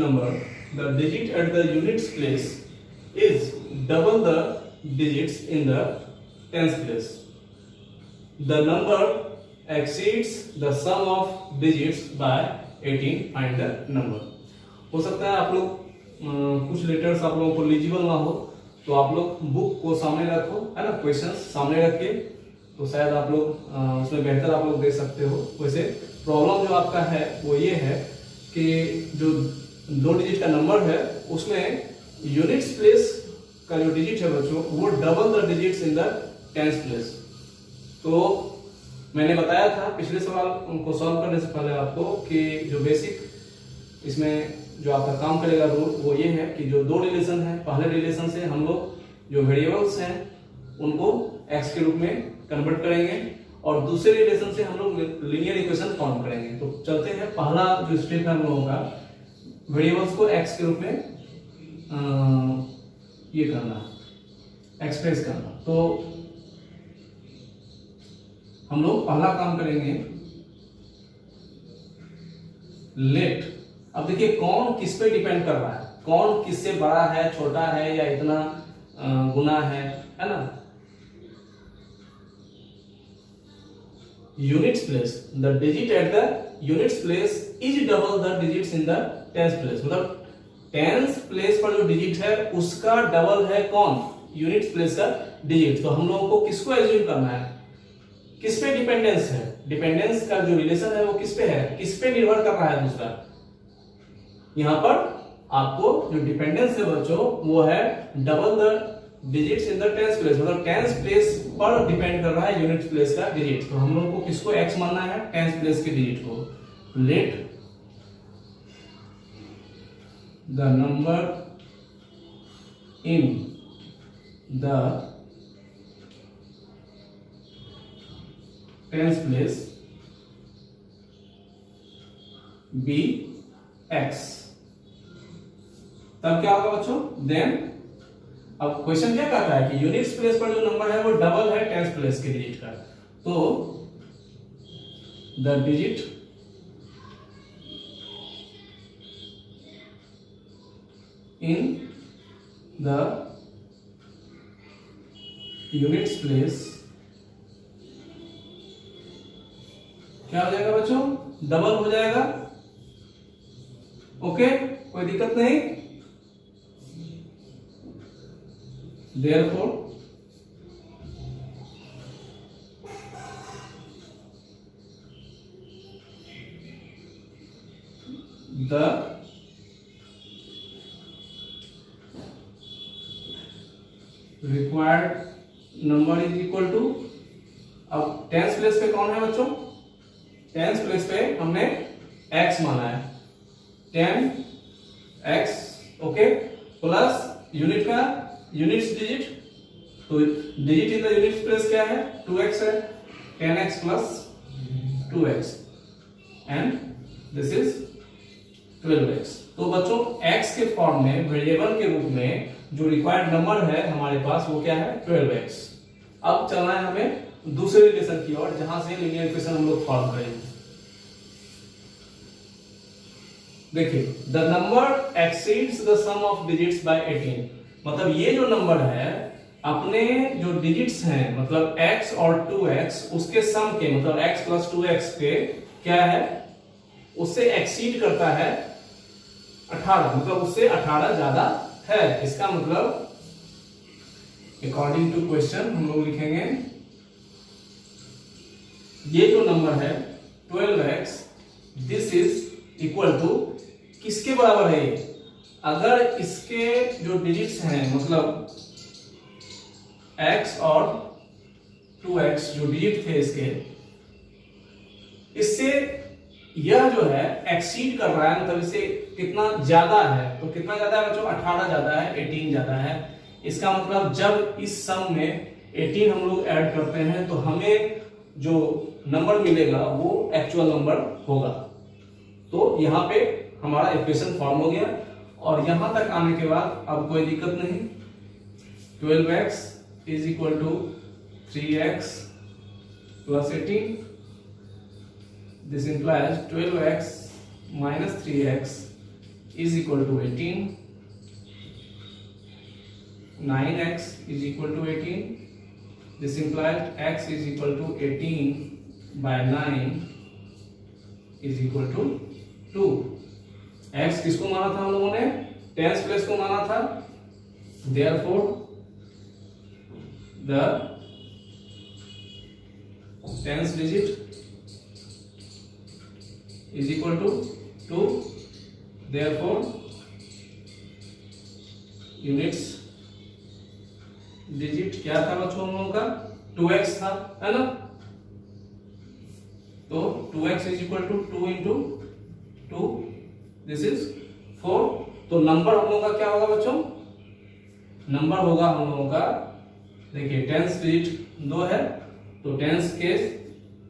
number, the digit at the units place is double the digits in the tens place. The number exceeds the sum of digits by 18. Find the number. हो सकता है आप लोग कुछ letters आप लोगों को लीजिबल ना हो, तो आप लोग बुक को सामने रखो, है ना, क्वेश्चंस सामने रख के, तो शायद आप लोग उसमें बेहतर आप लोग देख सकते हो। वैसे प्रॉब्लम जो आपका है वो ये है कि जो 2 डिजिट का नंबर है उसमें यूनिट्स प्लेस का जो डिजिट है बच्चों वो double the digits in the tens place. तो मैंने बताया था पिछले सवाल को सॉल्व करने से पहले आपको कि जो बेसिक इसमें जो आपका काम करेगा रूल वो ये है कि जो 2 रिलेशन है, पहले रिलेशन से हम लोग जो वेरिएबल्स हैं उनको x के रूप में कन्वर्ट करेंगे और दूसरे रिलेशन से हम लोग लीनियर इक्वेशन फॉर्म करेंगे। तो चलते हैं, पहला जो स्टेप है हम लोगों का वेरिएबल्स को x के रूप में ये करना, एक्सप्रेस करना। तो हम लोग पहला काम करेंगे लेट। अब देखिए कौन किस पे डिपेंड कर रहा है, कौन किससे बड़ा है, छोटा है या इतना गुना है ना। Units place, the digit at the units place is double the digits in the tens place. मतलब टेंस प्लेस पर जो डिजिट है उसका डबल है कौन, यूनिट्स प्लेस का डिजिट। तो हम लोगों को किसको एज्यूम करना है, किस पे डिपेंडेंस है, डिपेंडेंस का जो रिलेशन है वो किस पे है, किस पे निर्भर कर रहा है दूसरा। यहां पर आपको जो डिपेंडेंस है बच्चों वो है double the digits in the tens place, मतलब टेंस प्लेस पर डिपेंड कर रहा है यूनिट प्लेस का डिजिट। तो हम लोगों को किसको x मानना है, टेंस प्लेस के डिजिट को। Let the number in the tens place be x। तब क्या होगा बच्चों, देन अब क्वेश्चन क्या कहता है कि यूनिट्स प्लेस पर जो नंबर है वो डबल है टेंस प्लेस के डिजिट का। तो the digit in the units place क्या हो जाएगा बच्चों, डबल हो जाएगा। ओके, कोई दिक्कत नहीं। Therefore, the required number is equal to, अब टेंस प्लेस पे कौन है बच्चों, टेंस प्लेस पे हमने x माना है, 10x, ओके, प्लस यूनिट का यूनिट्स डिजिट, तो digit in the units place क्या है, 2x है, 10x plus 2x and this is 12x। तो बच्चों x के फॉर्म में वेरिएबल के रूप में जो रिक्वायर्ड नंबर है हमारे पास वो क्या है, 12x। अब चलना है हमें दूसरे रिलेशन की ओर जहां से लीनियर इक्वेशन हम लोग फॉर्म करेंगे। देखिए the number exceeds the sum of digits by 18। मतलब ये जो नंबर है अपने जो डिजिट्स हैं मतलब x और 2x उसके सम के, मतलब x प्लस 2x के क्या है, उससे एक्सीड करता है 18, मतलब उससे 18 ज्यादा है। इसका मतलब अकॉर्डिंग टू क्वेश्चन हम लोग लिखेंगे ये जो नंबर है 12x this is equal to, किसके बराबर है ये, अगर इसके जो डिजिट्स हैं मतलब x और 2x जो डिजिट थे इसके, इससे यह जो है एक्सीड कर रहा है, मतलब इससे कितना ज्यादा है। तो कितना ज्यादा है बच्चों, 18 ज्यादा है, 18 ज्यादा है। इसका मतलब जब इस सम में 18 हम लोग ऐड करते हैं तो हमें जो नंबर मिलेगा वो एक्चुअल नंबर होगा। तो यहाँ पे हमारा इक्वेशन फॉर्म हो गया और यहां तक आने के बाद अब कोई दिक्कत नहीं। 12x is equal to 3x plus 18, this implies 12x minus 3x is equal to 18, 9x is equal to 18. This implies x is equal to 18 by 9 is equal to 2. x किसको माना था हम लोगों ने? टेंस प्लेस को माना था. Therefore the tens digit is equal to 2. Therefore units digit क्या था बच्चों हम लोगों का? 2x था, है ना? तो 2x is equal to 2 into 2, this is 4. तो नंबर हम लोगों का क्या होगा बच्चों? नंबर होगा हम लोगों का, देखिए टेंस डिजिट 2 है, तो टेंस के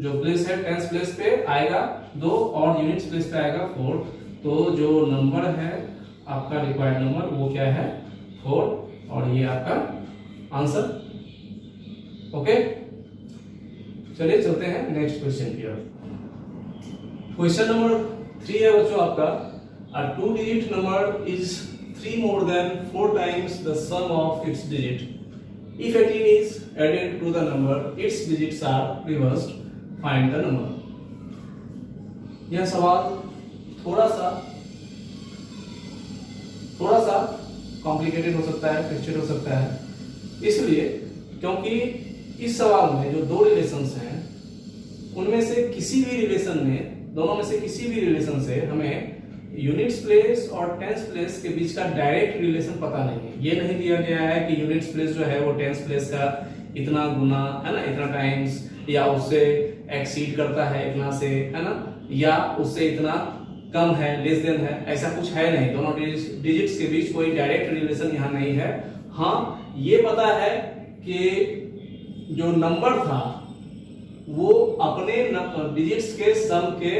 जो प्लेस है टेंस प्लेस पे आएगा 2 और यूनिट्स प्लेस पे आएगा 4. तो जो नंबर है आपका रिक्वायर्ड नंबर वो क्या है? 4. और ये आपका आंसर. ओके, चलिए चलते हैं नेक्स्ट क्वेश्चन की ओर. क्वेश्चन नंबर 3 है बच्चों आपका, a 2-digit number is 3 more than 4 times the sum of its digit. If 18 is added to the number, its digits are reversed. Find the number. यह सवाल थोड़ा सा कॉम्प्लिकेटेड हो सकता है, ट्विस्टेड हो सकता है, इसलिए क्योंकि इस सवाल में जो दो रिलेशंस हैं उनमें से किसी भी रिलेशन में, दोनों में से किसी भी रिलेशन से हमें यूनिट्स प्लेस और टेंस प्लेस के बीच का डायरेक्ट रिलेशन पता नहीं है. ये नहीं दिया गया है कि यूनिट्स प्लेस जो है वो टेंस प्लेस का इतना गुना है ना, इतना टाइम्स, या उससे एक्सीड करता है इतना से, है ना, या उससे इतना कम है, लेस देन है, ऐसा कुछ है नहीं. दोनों डिजिट्स के बीच कोई डायरेक्ट रिलेशन यहाँ नहीं है. हाँ, ये पता है कि जो नंबर था वो अपने डिजिट्स के सम के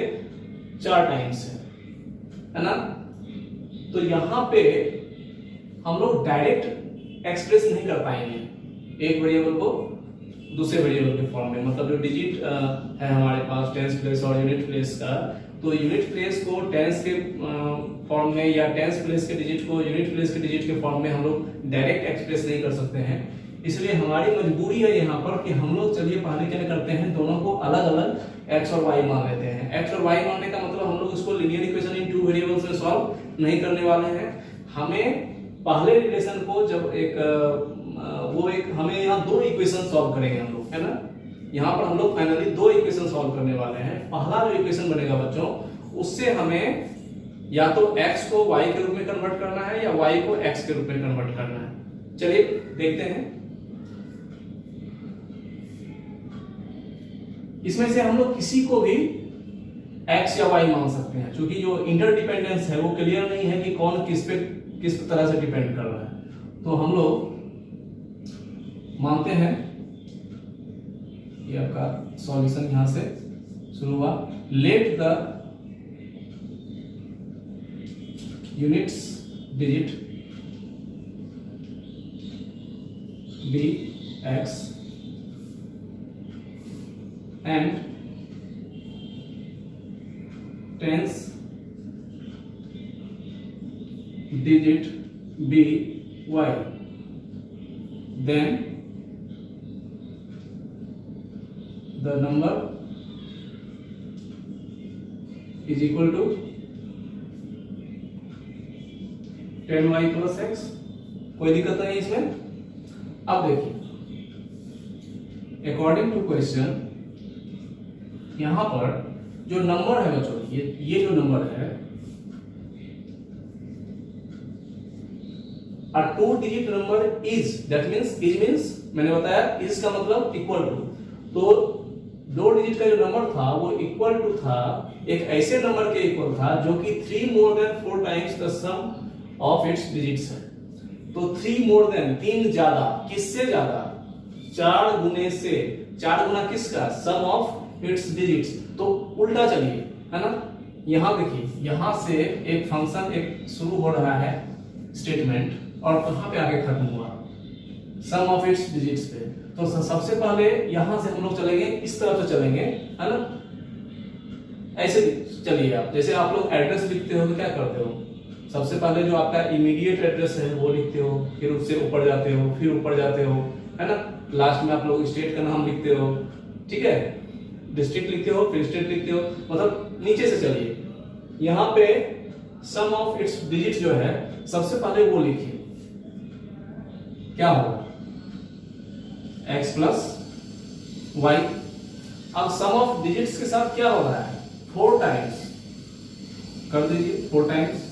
4 टाइम्स है ना. तो यहाँ पे हम लोग डायरेक्ट एक्सप्रेस नहीं कर पाएंगे एक वेरिएबल को दूसरे वेरिएबल के फॉर्म में. मतलब जो डिजिट है हमारे पास टेंस प्लेस और यूनिट प्लेस का, तो यूनिट प्लेस को टेंस के फॉर्म में या टेंस प्लेस के डिजिट को यूनिट प्लेस के डिजिट के फॉर्म में हम लोग डायरेक्ट एक्सप्रेस नहीं कर सकते हैं. इसलिए हमारी मजबूरी है यहाँ पर कि हम लोग चलिए पहले क्या करते हैं, दोनों को अलग अलग x और y मान लेते हैं. x और y मानने का मतलब हम लोग इसको लीनियर इक्वेशन इन 2 वेरिएबल्स में सॉल्व नहीं करने वाले हैं. हमें पहले रिलेशन को जब हमें यहाँ 2 इक्वेशन सॉल्व करेंगे हम लोग, है ना. यहाँ पर हम लोग फाइनली 2 इक्वेशन सॉल्व करने वाले हैं. पहला जो इक्वेशन बनेगा बच्चों, उससे हमें या तो x को y के रूप में कन्वर्ट करना है या y को x के रूप में कन्वर्ट करना है. चलिए देखते हैं. इसमें से हम लोग किसी को भी x या y मान सकते हैं, क्योंकि जो इंटरडिपेंडेंस है वो क्लियर नहीं है कि कौन किस पे किस तरह से डिपेंड कर रहा है. तो हम लोग मानते हैं, ये आपका सॉल्यूशन यहां से शुरू हुआ. Let the units digit be x and tens digit be y, then the number is equal to 10y plus x. कोई दिक्कत नहीं इसमें. अब देखिए, अकॉर्डिंग टू क्वेश्चन यहां पर जो नंबर है बच्चों, ये जो नंबर है a 2-digit number is, that means is means मैंने बताया is का मतलब इक्वल टू. तो 2 डिजिट का जो नंबर था वो इक्वल टू था एक ऐसे नंबर के इक्वल था जो कि 3 more than 4 times the sum of its digits है. तो 3 more than 3 ज्यादा, किससे ज्यादा? 4 गुने से. 4 गुना किसका? सम ऑफ इट्स डिजिट्स. तो उल्टा चलिए, है ना. यहां देखिए, यहां से एक फंक्शन एक शुरू हो रहा है स्टेटमेंट, और कहां पे आके खत्म हुआ? सम ऑफ इट्स डिजिट्स पे. तो सबसे पहले यहां से हम लोग चलेंगे, इस तरफ से चलेंगे, है ना. ऐसे चलिए आप, जैसे आप लोग एड्रेस लिखते हो तो क्या करते हो? सबसे पहले जो आपका इमीडिएट एड्रेस है वो लिखते हो, फिर उससे ऊपर जाते हो, फिर ऊपर जाते हो, है ना। लास्ट में आप लोग स्टेट का नाम लिखते हो, ठीक है, डिस्ट्रिक्ट लिखते हो, फिर स्टेट लिखते हो, मतलब नीचे से चलिए। यहाँ पे सम ऑफ इट्स डिजिट जो है सबसे पहले वो लिखिए, क्या होगा x प्लस वाई। अब सम ऑफ डिजिट्स के साथ क्या हो रहा है, 4 टाइम्स कर दीजिए, 4 टाइम्स।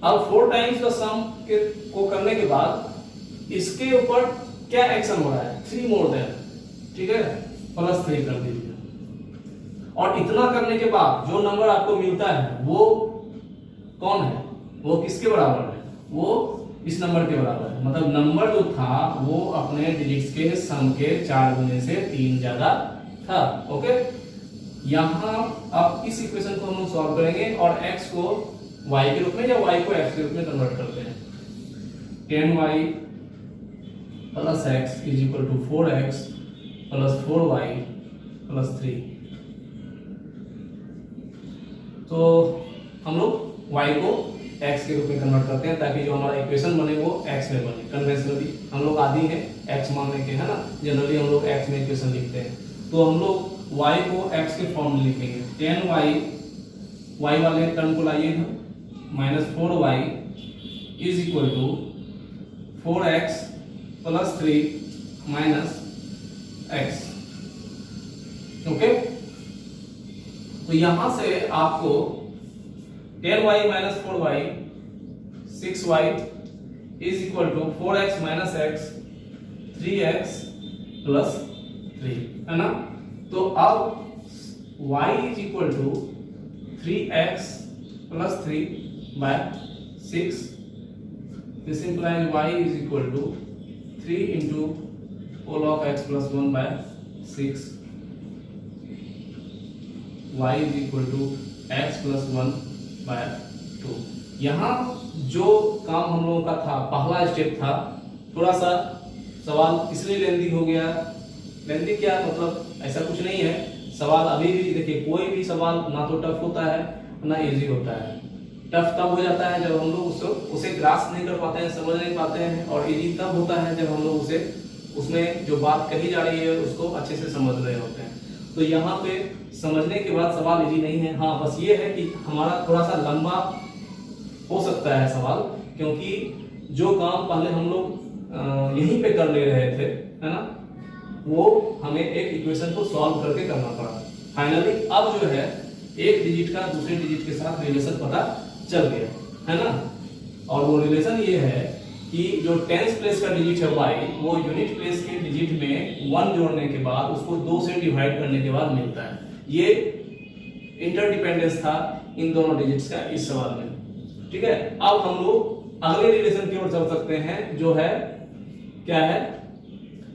अब 4 टाइम्स का सम को करने के बाद इसके ऊपर क्या एक्शन हो रहा है, 3 मोर देन, ठीक है, प्लस 3 कर दीजिए। और इतना करने के बाद जो नंबर आपको मिलता है वो कौन है, वो किसके बराबर है, वो इस नंबर के बराबर है। मतलब नंबर जो था वो अपने डिजिट्स के सम के 4 गुने से 3 ज्यादा था। ओके, यहाँ अब इस इक्वेशन को हम लोग सॉल्व करेंगे और x को y के रूप में या y को x के रूप में कन्वर्ट करते हैं। 10y plus x is equal to 4x plus 4y plus 3। तो हम लोग y को x के रूप में कन्वर्ट करते हैं ताकि जो हमारा इक्वेशन बने वो x में बने। कन्वेंशनली हम लोग आदि हैं x मानने के, है ना, जनरली हम लोग x में इक्वेशन लिखते हैं। तो हम लोग y को x के फॉर्म में लिखेंगे। 10y, y वाले टर्म को लाइए हम, minus 4y is equal to 4x plus 3 minus x। Okay, तो यहां से आपको 10y minus 4y 6y is equal to 4x minus x 3x plus 3, है ना। तो अब y is equal to 3x plus 3 by 6। This implies y is equal to 3 into whole of x plus 1 by 6। y is equal to x plus 1 by 2। यहाँ जो काम हम लोगों का था, पहला स्टेप था, थोड़ा सा सवाल इसलिए लेंदी हो गया। लेंदी क्या मतलब, ऐसा कुछ नहीं है, सवाल अभी भी देखिए, कोई भी सवाल ना तो टफ होता है ना इजी होता है। टफ तब हो जाता है जब हम लोग उसे ग्रास्प नहीं कर पाते हैं, समझ नहीं पाते हैं, और इजी तब होता है जब हम लोग उसे, उसमें जो बात कही जा रही है उसको अच्छे से समझ रहे होते हैं। तो यहाँ पे समझने के बाद सवाल इजी नहीं है। हाँ, बस ये है कि हमारा थोड़ा सा लंबा हो सकता है सवाल, क्योंकि जो काम पहले हम लोग यहीं पे कर ले रहे थे, है ना, वो हमें एक इक्वेशन को सॉल्व करके करना पड़ा। फाइनली अब जो है एक डिजिट का दूसरे डिजिट के साथ रिलेशन पता चल गया, है ना। और वो रिलेशन ये है कि जो टेंस प्लेस का डिजिट है y, वो यूनिट प्लेस के डिजिट में 1 जोड़ने के बाद उसको 2 से डिवाइड करने के बाद मिलता है। ये इंटरडिपेंडेंस था इन दोनों डिजिट्स का इस सवाल में, ठीक है। अब हम लोग अगले रिलेशन की ओर चल सकते हैं, जो है क्या है,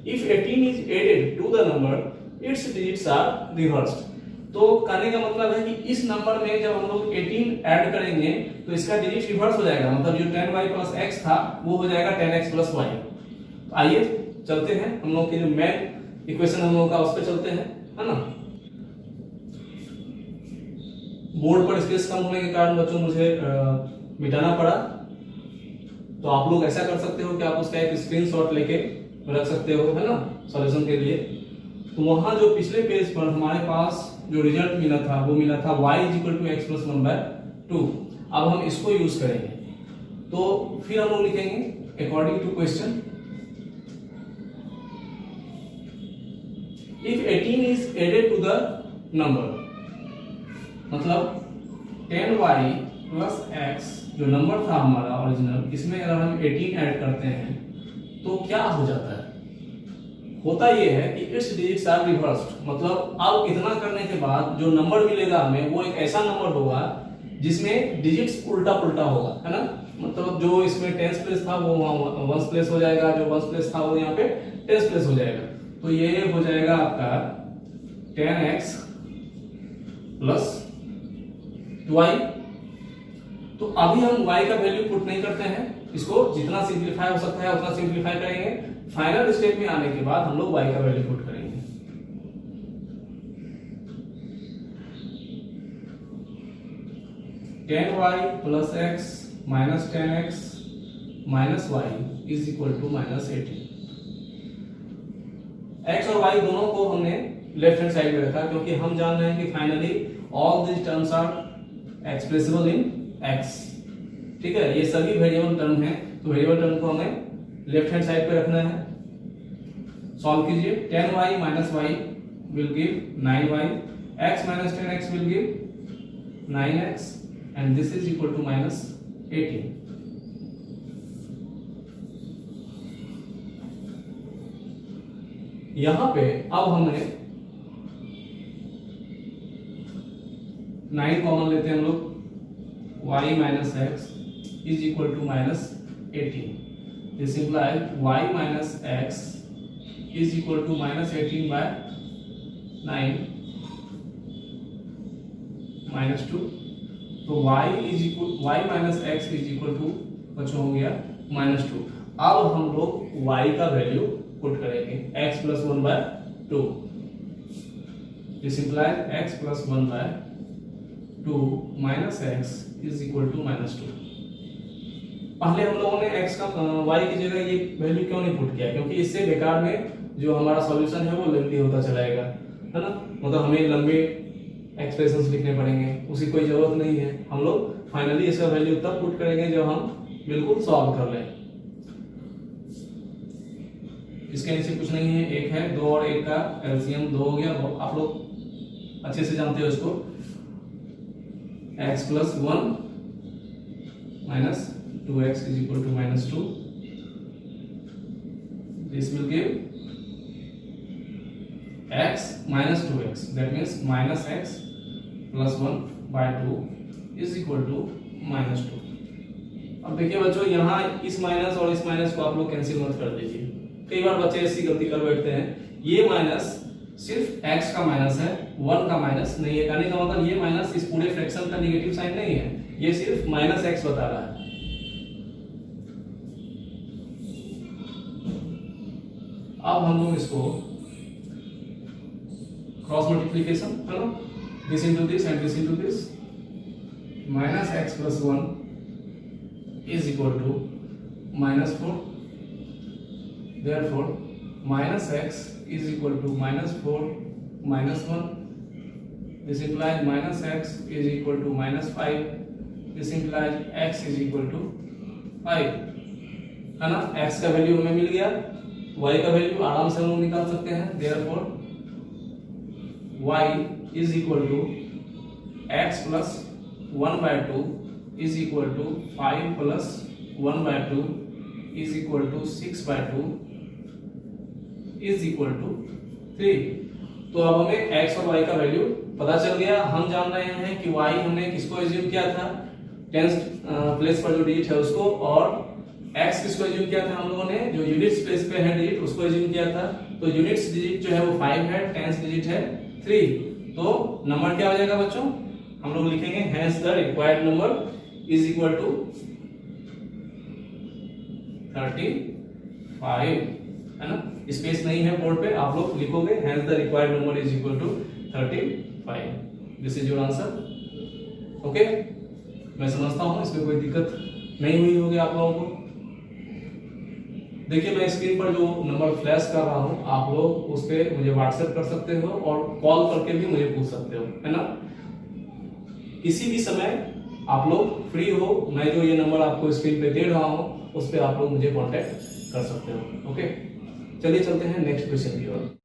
if 18 is added to the number its digits are reversed. तो कहने का मतलब है कि इस नंबर में जब हम लोग 18 ऐड करेंगे तो इसका डिजिट रिवर्स हो जाएगा, मतलब जो 10y प्लस x था वो हो जाएगा 10x प्लस y। तो आइए चलते हैं हम लोग के जो मेन इक्वेशन हम लोग का उस पर चलते हैं, है ना। बोर्ड पर स्पेस कम होने के कारण बच्चों मुझे मिटाना पड़ा, तो आप लोग ऐसा कर सकते हो कि आप उसका एक स्क्रीनशॉट लेके रख सकते हो, है ना, सॉल्यूशन के लिए। तो वहां जो पिछले पेज पर हमारे पास जो रिजल्ट मिला था वो मिला था y is equal to x plus 1 by 2। अब हम इसको यूज करेंगे, तो फिर हम लोग लिखेंगे according to question, if 18 is added to the number, मतलब 10y प्लस x जो नंबर था हमारा ओरिजिनल, इसमें अगर हम 18 ऐड करते हैं तो क्या हो जाता है। होता ये है कि इट्स डिजिट्स आर रिवर्स्ड, मतलब अब इतना करने के बाद जो नंबर मिलेगा हमें वो एक ऐसा नंबर होगा जिसमें डिजिट्स उल्टा पुल्टा होगा, है ना। मतलब जो इसमें टेंस प्लेस था वो वहां वंस प्लेस हो जाएगा, जो वंस प्लेस था वो यहाँ पे टेंस प्लेस हो जाएगा। तो ये हो जाएगा आपका 10x प्लस 2y। तो अभी हम y का वैल्यू पुट नहीं करते हैं, इसको जितना सिंपलीफाई हो सकता है उतना सिंपलीफाई करेंगे। फाइनल स्टेप में आने के बाद हम लोग y का वैल्यू पुट करेंगे। 10y plus x minus 10x minus y is equal to minus 18। x और y दोनों को हमने लेफ्ट हैंड साइड में रखा क्योंकि हम जान रहे हैं कि finally all this terms are expressible in x। ठीक है, ये सभी वेरिएबल टर्म हैं, तो वेरिएबल टर्म को हमें लेफ्ट हैंड साइड पे रखना है। सॉल्व कीजिए, 10y minus y will give 9y, x minus 10x will give 9x and this is equal to minus 18। यहां पे अब हमने 9 कॉमन लेते हैं हम लोग, y minus x is equal to minus 18। This implies y minus x is equal to minus 18 by 9 minus 2। तो y minus x is equal to बच्चों हो गया minus 2। अब हम लोग y का वैल्यू पुट करेंगे x plus 1 by 2। This implies x plus 1 by 2 minus x is equal to minus 2। पहले हम लोगों ने x का y की जगह ये वैल्यू क्यों नहीं पुट किया, क्योंकि इससे बेकार में जो हमारा सॉल्यूशन है वो लेंथी होता चलाएगा, है ना, मतलब हमें लंबे एक्सप्रेशंस लिखने पड़ेंगे, उसकी कोई जरूरत नहीं है। हम लोग फाइनली इसका वैल्यू तब पुट करेंगे जब हम बिल्कुल सॉल्व कर लें। इसके नीचे कुछ नहीं है, एक है, 2 और 1 का एलसीएम 2 हो गया। आप लोग अच्छे से जानते हो इसको, x plus 1 minus 2x is equal to minus 2। This will give x minus 2x, that means minus x plus 1 by 2 is equal to minus 2। अब देखिए बच्चों, यहाँ इस माइनस और इस माइनस को आप लोग कैंसिल मत कर दीजिए। कई बार बच्चे ऐसी गलती कर बैठते हैं, ये माइनस सिर्फ x का माइनस है, 1 का माइनस नहीं है। कहने का मतलब ये माइनस इस पूरे फ्रैक्शन का नेगेटिव साइन नहीं है, ये सिर्फ माइनस x बता रहा है। अब हम लोग इसको क्रॉस मल्टीप्लिकेशन, है ना, this into this and this into this, minus x plus 1 is equal to minus 4। Therefore minus x is equal to minus 4 minus 1। This implies minus x is equal to minus 5। This implies x is equal to 5, है ना। x का value हमें मिल गया, y का value आराम से हम लोग निकाल सकते हैं। Therefore y is equal to x plus 1 by 2 is equal to 5 plus 1 by 2 is equal to 6 by 2 is equal to 3। तो अब हमें x और y का वैल्यू पता चल गया। हम जान रहे हैं कि y हमने किसको एज्यूम किया था, टेंस प्लेस पर जो डिजिट है उसको, और x किसको एज्यूम किया था हम लोगों ने, जो यूनिट्स प्लेस पे है डिजिट उसको एज्यूम किया था। तो यूनिट्स डिजिट जो है वो 5 है, टेंस डिजिट है 3। तो नंबर क्या हो जाएगा बच्चों, हम लोग लिखेंगे hence the required number is equal to 35, है ना। स्पेस नहीं है बोर्ड पे, आप लोग लिखोगे hence the required number is equal to 35। This is your answer. Okay, मैं समझता हूं इसमें कोई दिक्कत नहीं हुई होगी आप लोगों को। देखिए मैं स्क्रीन पर जो नंबर फ्लैश कर रहा हूं, आप लोग उस पर मुझे व्हाट्सएप कर सकते हो और कॉल करके भी मुझे पूछ सकते हो, है ना। किसी भी समय आप लोग फ्री हो, मैं जो ये नंबर आपको स्क्रीन पे दे रहा हूं उस पर आप लोग मुझे कांटेक्ट कर सकते हो। ओके, चलिए चलते हैं नेक्स्ट क्वेश्चन की ओर।